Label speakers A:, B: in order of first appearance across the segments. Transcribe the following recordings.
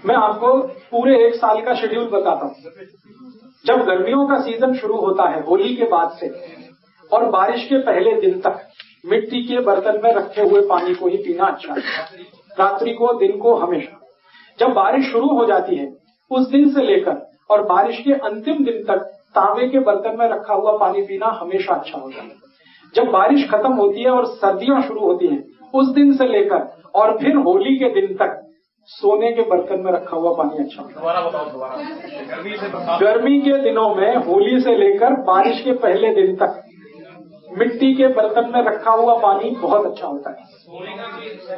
A: मैं आपको पूरे एक साल का शेड्यूल बताता हूँ। जब गर्मियों का सीजन शुरू होता है होली के बाद से और बारिश के पहले दिन तक मिट्टी के बर्तन में रखे हुए पानी को ही पीना अच्छा है, रात्रि को दिन को हमेशा। जब बारिश शुरू हो जाती है उस दिन से लेकर और बारिश के अंतिम दिन तक तांबे के बर्तन में रखा हुआ पानी पीना हमेशा अच्छा होता है। जब बारिश खत्म होती है और सर्दियां शुरू होती हैं उस दिन से लेकर और फिर होली के दिन तक सोने के बर्तन में रखा हुआ पानी अच्छा होता है। गर्मी के दिनों में होली से लेकर बारिश के पहले दिन तक मिट्टी के बर्तन में रखा हुआ पानी बहुत अच्छा होता है।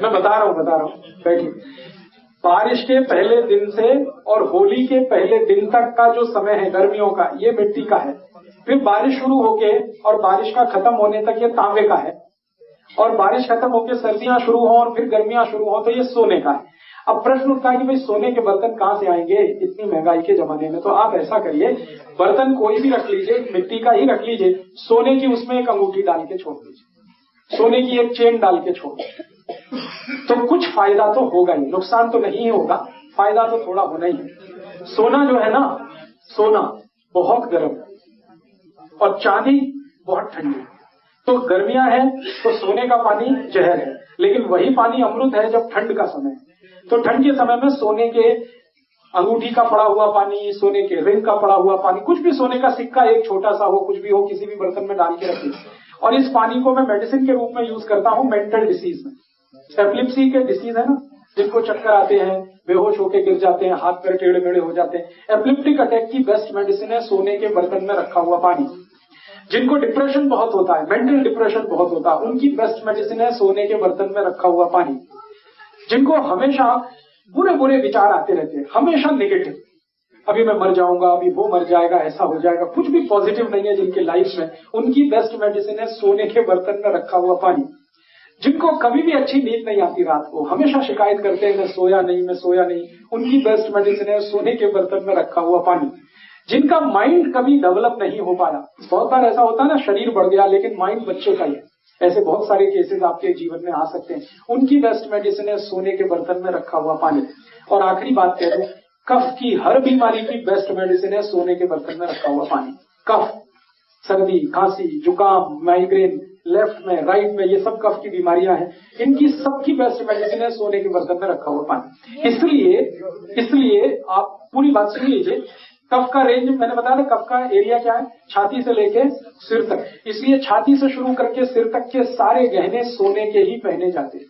A: मैं बता रहा हूँ बैठिए। बारिश के पहले दिन से और होली के पहले दिन तक का जो समय है गर्मियों का, ये मिट्टी का है। फिर बारिश शुरू होके और बारिश का खत्म होने तक ये तांबे का है, और बारिश खत्म होके सर्दियां शुरू हो और फिर गर्मियां शुरू हो तो ये सोने का है। अब प्रश्न उठता है कि भाई सोने के बर्तन कहाँ से आएंगे इतनी महंगाई के जमाने में। तो आप ऐसा करिए, बर्तन कोई भी रख लीजिए, मिट्टी का ही रख लीजिए, सोने की उसमें एक अंगूठी डाल के छोड़ दीजिए, सोने की एक चेन डाल के छोड़ दीजिए, तो कुछ फायदा तो होगा ही, नुकसान तो नहीं होगा, फायदा तो थोड़ा होना ही है। सोना जो है ना, सोना बहुत गर्म है और चांदी बहुत ठंडी है। तो गर्मियां हैं तो सोने का पानी जहर है, लेकिन वही पानी अमृत है जब ठंड का समय है। तो ठंड के समय में सोने के अंगूठी का पड़ा हुआ पानी, सोने के रिंग का पड़ा हुआ पानी, कुछ भी सोने का सिक्का एक छोटा सा हो, कुछ भी हो, किसी भी बर्तन में डाल के रखिए। और इस पानी को मैं मेडिसिन के रूप में यूज करता हूँ मेंटल डिसीज में। एपिलेप्सी के डिसीज है ना, जिनको चक्कर आते हैं, बेहोश होके गिर जाते हैं, हाथ पैर टेढ़े मेढ़े हो जाते हैं, एपिलेप्टिक अटैक की बेस्ट मेडिसिन है सोने के बर्तन में रखा हुआ पानी। जिनको डिप्रेशन बहुत होता है, मेंटल डिप्रेशन बहुत होता है, उनकी बेस्ट मेडिसिन है सोने के बर्तन में रखा हुआ पानी। जिनको हमेशा बुरे बुरे विचार आते रहते हैं, हमेशा नेगेटिव, अभी मैं मर जाऊंगा, अभी वो मर जाएगा, ऐसा हो जाएगा, कुछ भी पॉजिटिव नहीं है जिनके लाइफ में, उनकी बेस्ट मेडिसिन है सोने के बर्तन में रखा हुआ पानी। जिनको कभी भी अच्छी नींद नहीं आती, रात को हमेशा शिकायत करते हैं मैं सोया नहीं, उनकी बेस्ट मेडिसिन है सोने के बर्तन में रखा हुआ पानी। जिनका माइंड कभी डेवलप नहीं हो पाया, बहुत बार ऐसा होता है ना, शरीर बढ़ गया लेकिन माइंड बच्चे का ही है, ऐसे बहुत सारे केसेस आपके जीवन में आ सकते हैं, उनकी बेस्ट मेडिसिन है सोने के बर्तन में रखा हुआ पानी। और आखिरी बात कह दूं, कफ की हर बीमारी की बेस्ट मेडिसिन है सोने के बर्तन में रखा हुआ पानी। कफ, सर्दी, खांसी, जुकाम, माइग्रेन, लेफ्ट में, राइट में, ये सब कफ की बीमारियां हैं, इनकी सबकी बेस्ट मेडिसिन है सोने के बर्तन में रखा हुआ पानी। इसलिए आप पूरी बात सुन लीजिए। कफ का रेंज मैंने बताया था, कफ का एरिया क्या है, छाती से लेके सिर तक। इसलिए छाती से शुरू करके सिर तक के सारे गहने सोने के ही पहने जाते हैं,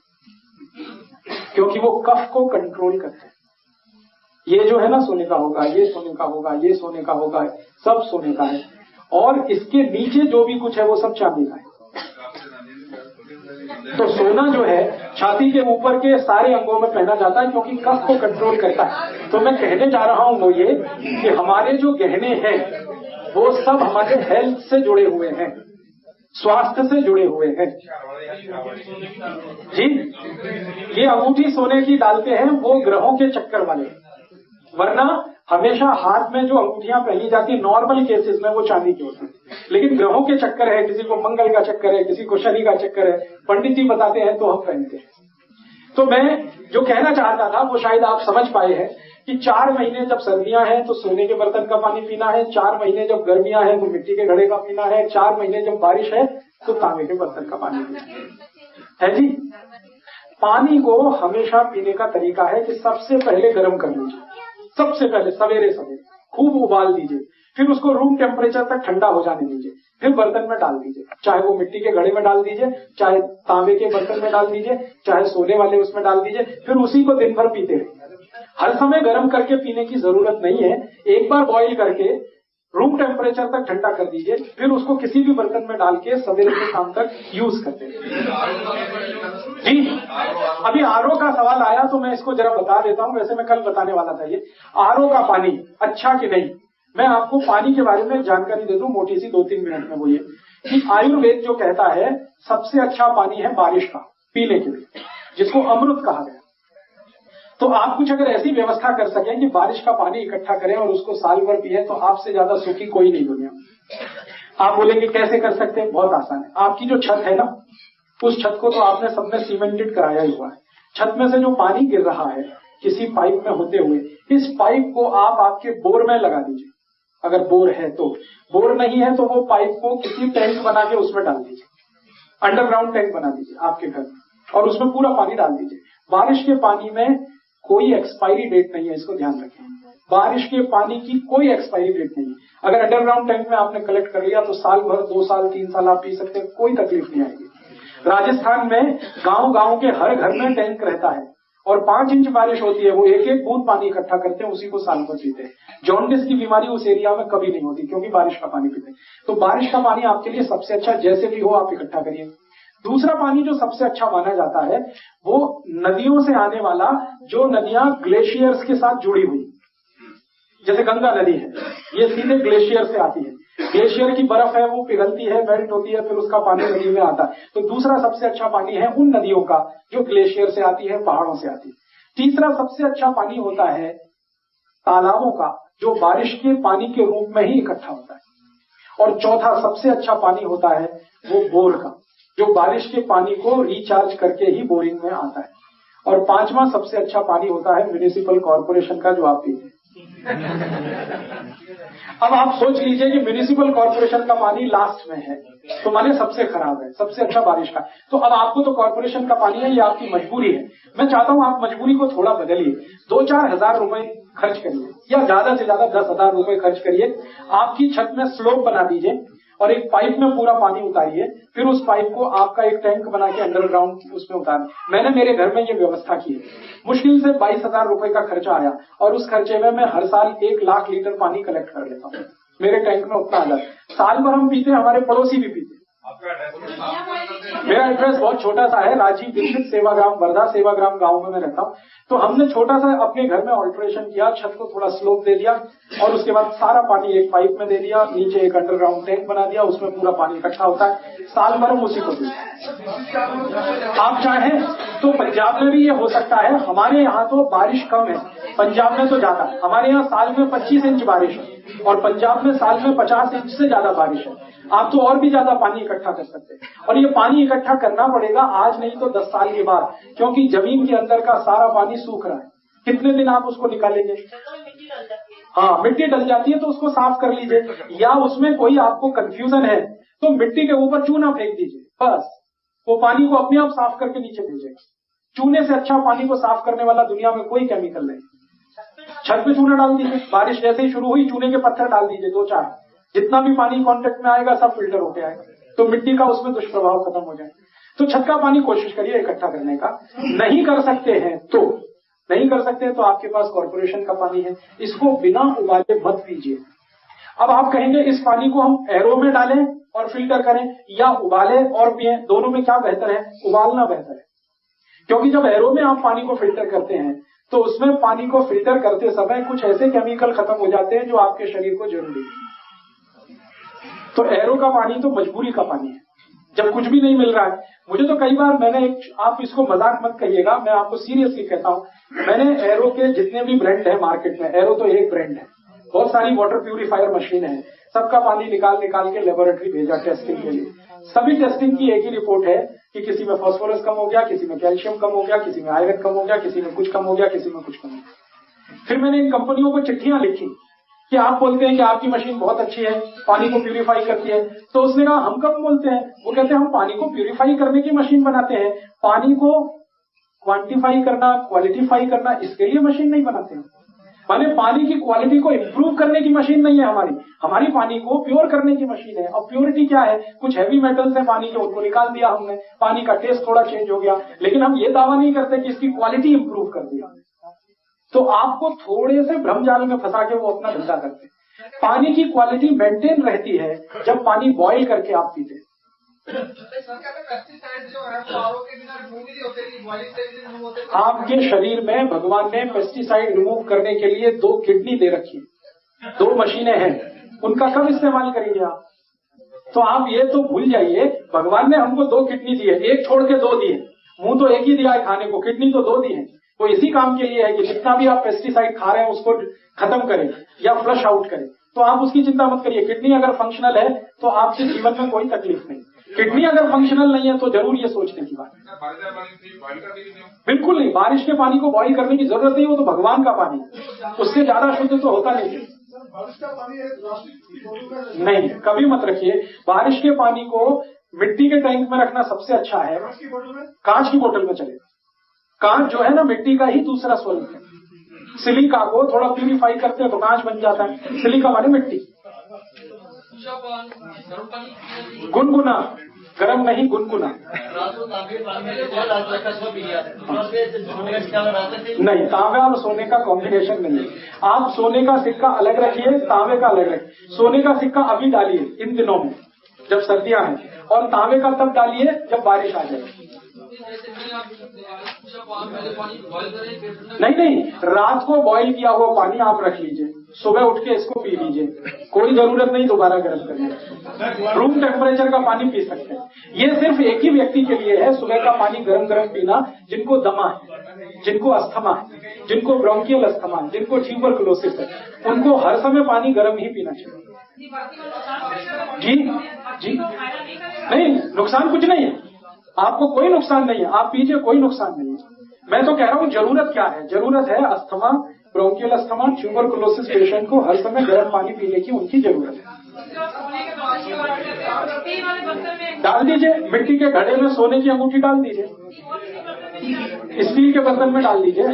A: क्योंकि वो कफ को कंट्रोल करते हैं। ये जो है ना सोने का होगा, ये सोने का होगा, ये सोने का होगा, सब सोने का है। और इसके नीचे जो भी कुछ है वो सब चांदी का है। तो सोना जो है छाती के ऊपर के सारे अंगों में पहना जाता है क्योंकि कफ को कंट्रोल करता है। तो मैं कहने जा रहा हूं वो ये कि हमारे जो गहने हैं वो सब हमारे हेल्थ से जुड़े हुए हैं, स्वास्थ्य से जुड़े हुए हैं जी। ये अंगूठी सोने की डालते हैं वो ग्रहों के चक्कर वाले, वरना हमेशा हाथ में जो अंगूठियां पहनी जाती है नॉर्मल केसेस में वो चांदी की होती है, लेकिन ग्रहों के चक्कर है, किसी को मंगल का चक्कर है, किसी को शनि का चक्कर है, पंडित जी बताते हैं तो हम पहनते हैं। तो मैं जो कहना चाहता था वो शायद आप समझ पाए हैं कि 4 महीने जब सर्दियां हैं तो सोने के बर्तन का पानी पीना है, 4 महीने जब गर्मियां हैं तो मिट्टी के घड़े का पीना है, 4 महीने जब बारिश है तो तांबे के बर्तन का पानी पीना है जी। पानी को हमेशा पीने का तरीका है कि सबसे पहले गर्म कर लीजिए, सबसे पहले सवेरे खूब उबाल दीजिए, फिर उसको रूम टेम्परेचर तक ठंडा हो जाने दीजिए, फिर बर्तन में डाल दीजिए, चाहे वो मिट्टी के घड़े में डाल दीजिए, चाहे तांबे के बर्तन में डाल दीजिए, चाहे सोने वाले उसमें डाल दीजिए, फिर उसी को दिन भर पीते रहिए। हर समय गर्म करके पीने की जरूरत नहीं है, एक बार बॉईल करके रूम टेम्परेचर तक ठंडा कर दीजिए, फिर उसको किसी भी बर्तन में डाल के सवेरे से शाम तक यूज करते हैं जी। अभी आरओ का सवाल आया तो मैं इसको जरा बता देता हूं, वैसे मैं कल बताने वाला था। ये आरओ का पानी अच्छा कि नहीं, मैं आपको पानी के बारे में जानकारी दे दूं मोटी सी 2-3 मिनट में। वो ये कि आयुर्वेद जो कहता है सबसे अच्छा पानी है बारिश का पीने के लिए, जिसको अमृत कहा गया। तो आप कुछ अगर ऐसी व्यवस्था कर सकें कि बारिश का पानी इकट्ठा करें और उसको साल भर पिए तो आपसे ज्यादा सुखी कोई नहीं दुनिया में। आप बोलेंगे कैसे कर सकते हैं, बहुत आसान है। आपकी जो छत है ना, उस छत को तो आपने सबने सीमेंटेड कराया ही हुआ है। छत में से जो पानी गिर रहा है, किसी पाइप में होते हुए इस पाइप को आप आपके बोर में लगा दीजिए। अगर बोर है तो, बोर नहीं है तो वो पाइप को किसी टैंक बना के उसमें डाल दीजिए, अंडरग्राउंड टैंक बना दीजिए आपके घर में, और उसमें पूरा पानी डाल दीजिए। बारिश के पानी में कोई एक्सपायरी डेट नहीं है, इसको ध्यान रखें। बारिश के पानी की कोई एक्सपायरी डेट नहीं है। अगर अंडरग्राउंड टैंक में आपने कलेक्ट कर लिया तो साल भर, 2 साल, 3 साल आप पी सकते हैं, कोई तकलीफ नहीं आएगी। राजस्थान में गांव के हर घर में टैंक रहता है और 5 इंच बारिश होती है, वो एक एक बूंद पानी इकट्ठा करते हैं, उसी को साल भर पीते हैं। जॉन्डिस की बीमारी उस एरिया में कभी नहीं होती क्योंकि बारिश का पानी पीते हैं। तो बारिश का पानी आपके लिए सबसे अच्छा, जैसे भी हो आप इकट्ठा करिए। दूसरा पानी जो सबसे अच्छा माना जाता है वो नदियों से आने वाला, जो नदियां ग्लेशियर्स के साथ जुड़ी हुई, जैसे गंगा नदी है, ये सीधे ग्लेशियर से आती है। ग्लेशियर की बर्फ है वो पिघलती है, मेल्ट होती है, फिर उसका पानी नदी में आता है। तो दूसरा सबसे अच्छा पानी है उन नदियों का जो ग्लेशियर से आती है, पहाड़ों से आती है। तीसरा सबसे अच्छा पानी होता है तालाबों का, जो बारिश के पानी के रूप में ही इकट्ठा होता है। और चौथा सबसे अच्छा पानी होता है वो बोर का, जो बारिश के पानी को रिचार्ज करके ही बोरिंग में आता है। और 5वां सबसे अच्छा पानी होता है म्युनिसिपल कॉर्पोरेशन का, जो आप पीते हैं। अब आप सोच लीजिए कि म्युनिसिपल कॉर्पोरेशन का पानी लास्ट में है, तो माने सबसे खराब है, सबसे अच्छा बारिश का। तो अब आपको तो कॉर्पोरेशन का पानी है, ये आपकी मजबूरी है। मैं चाहता हूं आप मजबूरी को थोड़ा बदलिए, 2-4 हजार रुपए खर्च करिए, या ज्यादा से ज्यादा 10,000 रुपए खर्च करिए। आपकी छत में स्लोप बना दीजिए और एक पाइप में पूरा पानी उतारिए, फिर उस पाइप को आपका एक टैंक बना के अंडरग्राउंड उसमें उतार। मैंने मेरे घर में ये व्यवस्था की है। मुश्किल से 22,000 रुपए का खर्चा आया और उस खर्चे में मैं हर साल 1 लाख लीटर पानी कलेक्ट कर लेता हूँ। मेरे टैंक में उतना आता है, साल भर हम पीते, हमारे पड़ोसी भी पीते। मेरा एड्रेस बहुत छोटा सा है, राजीव दीक्षित सेवाग्राम, वर्धा सेवाग्राम गांव में मैं रहता हूँ। तो हमने छोटा सा अपने घर में ऑल्ट्रेशन किया, छत को थोड़ा स्लोप दे दिया और उसके बाद सारा पानी एक पाइप में दे दिया, नीचे एक अंडरग्राउंड टैंक बना दिया, उसमें पूरा पानी इकट्ठा होता है, साल भर हम उसी को देते। आप चाहें तो पंजाब में भी ये हो सकता है। हमारे यहाँ तो बारिश कम है, पंजाब में तो ज्यादा है। हमारे यहाँ साल में 25 इंच बारिश है और पंजाब में साल में 50 इंच से ज्यादा बारिश है। आप तो और भी ज्यादा पानी इकट्ठा कर सकते हैं, और ये पानी इकट्ठा करना पड़ेगा आज नहीं तो 10 साल के बाद, क्योंकि जमीन के अंदर का सारा पानी सूख रहा है। कितने दिन आप उसको निकालेंगे? हाँ, मिट्टी डल जाती है तो उसको साफ कर लीजिए, या उसमें कोई आपको कंफ्यूजन है तो मिट्टी के ऊपर चूना फेंक दीजिए, बस वो पानी को अपने आप साफ करके नीचे भेजेगा। चूने से अच्छा पानी को साफ करने वाला दुनिया में कोई केमिकल नहीं। छत पे चूना डाल दीजिए, बारिश जैसे ही शुरू हुई चूने के पत्थर डाल दीजिए 2-4, जितना भी पानी कांटेक्ट में आएगा सब फिल्टर होके आएगा, तो मिट्टी का उसमें दुष्प्रभाव खत्म हो जाए। तो छत का पानी कोशिश करिए इकट्ठा करने का। नहीं कर सकते हैं तो आपके पास कॉर्पोरेशन का पानी है, इसको बिना उबाले मत पीजिए। अब आप कहेंगे इस पानी को हम एरो में डालें और फिल्टर करें या उबाले और पिए, दोनों में क्या बेहतर है? उबालना बेहतर है, क्योंकि जब एरो में आप पानी को फिल्टर करते हैं तो उसमें पानी को फिल्टर करते समय कुछ ऐसे केमिकल खत्म हो जाते हैं जो आपके शरीर को जरूरी है। तो एरो का पानी तो मजबूरी का पानी है, जब कुछ भी नहीं मिल रहा है। मुझे तो कई बार आप इसको मजाक मत कहिएगा, मैं आपको सीरियसली कहता हूँ, मैंने एरो के जितने भी ब्रांड है मार्केट में, एरो तो एक ब्रांड है, बहुत सारी वाटर प्यूरिफायर मशीन है, सबका पानी निकाल के लेबोरेटरी भेजा टेस्टिंग के लिए। सभी टेस्टिंग की एक ही रिपोर्ट है कि किसी में फास्फोरस कम हो गया, किसी में कैल्शियम कम हो गया, किसी में आयरन कम हो गया, किसी में कुछ कम हो गया, किसी में कुछ कम हो गया। फिर मैंने इन कंपनियों को चिट्ठियां लिखी कि आप बोलते हैं कि आपकी मशीन बहुत अच्छी है, पानी को प्यूरिफाई करती है। तो उसने कहा हम कब बोलते हैं? वो कहते हैं हम पानी को प्यूरिफाई करने की मशीन बनाते हैं, पानी को क्वांटिफाई करना, क्वालिटीफाई करना, इसके लिए मशीन नहीं बनाते हैं। माने पानी की क्वालिटी को इंप्रूव करने की मशीन नहीं है हमारी पानी को प्योर करने की मशीन है। और प्योरिटी क्या है? कुछ हैवी मेटल्स है पानी के, उनको निकाल दिया हमने, पानी का टेस्ट थोड़ा चेंज हो गया, लेकिन हम ये दावा नहीं करते कि इसकी क्वालिटी इंप्रूव कर दिया। तो आपको थोड़े से भ्रमजाल में फंसा के वो अपना धंधा करते हैं। पानी की क्वालिटी मेंटेन रहती है जब पानी बॉईल करके आप पीते हैं। आपके शरीर में भगवान ने पेस्टिसाइड रिमूव करने के लिए 2 किडनी दे रखी है, 2 मशीनें हैं, उनका कब इस्तेमाल करेंगे आप? तो आप ये तो भूल जाइए, भगवान ने हमको 2 किडनी दी है, एक छोड़ के 2 दिए। मुंह तो एक ही दिया है खाने को, किडनी तो 2 दी है। वो इसी काम के लिए है कि जितना भी आप पेस्टिसाइड खा रहे हैं उसको खत्म करें या फ्लश आउट करें। तो आप उसकी चिंता मत करिए, किडनी अगर फंक्शनल है तो आपके जीवन में कोई तकलीफ नहीं। किडनी अगर फंक्शनल नहीं है तो जरूर ये सोचने की बात है। बिल्कुल नहीं, बारिश के पानी को बॉईल करने की जरूरत नहीं, वो तो भगवान का पानी है, उससे ज्यादा शुद्ध तो होता नहीं। नहीं, कभी मत रखिए। बारिश के पानी को मिट्टी के टैंक में रखना सबसे अच्छा है, कांच की बोतल में चलेगा। कांच जो है ना, मिट्टी का ही दूसरा स्वरूप है। सिलिका को थोड़ा प्यूरिफाई करते हैं तो कांच बन जाता है। सिलिका माने मिट्टी। गुनगुना, गर्म नहीं, गुनगुना। नहीं, तांबे और सोने का कॉम्बिनेशन नहीं है। आप सोने का सिक्का अलग रखिए, तांबे का अलग रखिए। सोने का सिक्का अभी डालिए इन दिनों में जब सर्दियां हैं, और तांबे का तब डालिए जब बारिश आ जाए। नहीं, रात को बॉईल किया हुआ पानी आप रख लीजिए, सुबह उठ के इसको पी लीजिए, कोई जरूरत नहीं दोबारा गर्म करने। रूम टेम्परेचर का पानी पी सकते हैं। ये सिर्फ एक ही व्यक्ति के लिए है, सुबह का पानी गरम गरम पीना, जिनको दमा है, जिनको अस्थमा है, जिनको ब्रोंकियल अस्थमा है, जिनको ट्यूबरकुलोसिस है, उनको हर समय पानी गर्म ही पीना चाहिए। जी जी, नहीं, नुकसान कुछ नहीं है, आपको कोई नुकसान नहीं है, आप पीजिए, कोई नुकसान नहीं है। मैं तो कह रहा हूँ जरूरत क्या है, जरूरत है asthma, bronchial asthma, tuberculosis patient को हर समय गर्म पानी पीने की उनकी जरूरत है। डाल दीजिए, मिट्टी के घड़े में सोने की अंगूठी डाल दीजिए, स्टील के बर्तन में डाल दीजिए।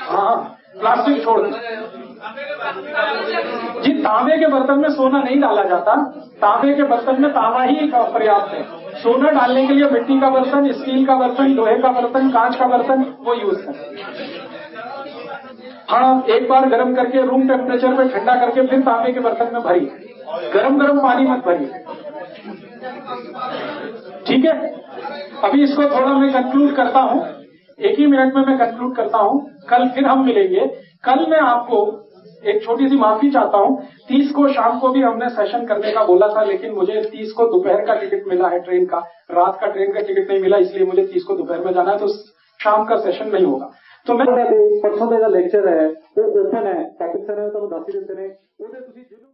A: हाँ, प्लास्टिक छोड़ दीजिए। जी, तांबे के बर्तन में सोना नहीं डाला जाता, तांबे के बर्तन में तांबा ही पर्याप्त है। सोना डालने के लिए मिट्टी का बर्तन, स्टील का बर्तन, लोहे का बर्तन, कांच का बर्तन वो यूज करें। हाँ, एक बार गर्म करके रूम टेम्परेचर पे ठंडा करके फिर तांबे के बर्तन में भरिए, गरम गरम पानी मत भरिए। ठीक है, अभी इसको थोड़ा मैं कंक्लूड करता हूँ, एक ही मिनट में मैं कंक्लूड करता हूँ। कल फिर हम मिलेंगे। कल मैं आपको एक छोटी सी माफी चाहता हूँ, 30 को शाम को भी हमने सेशन करने का बोला था, लेकिन मुझे 30 को दोपहर का टिकट मिला है ट्रेन का, रात का ट्रेन का टिकट नहीं मिला, इसलिए मुझे 30 को दोपहर में जाना है, तो शाम का सेशन नहीं होगा। तो मैं परसों का लेक्चर है वो ओपन है, टॉपिक सर है तो 10 दिन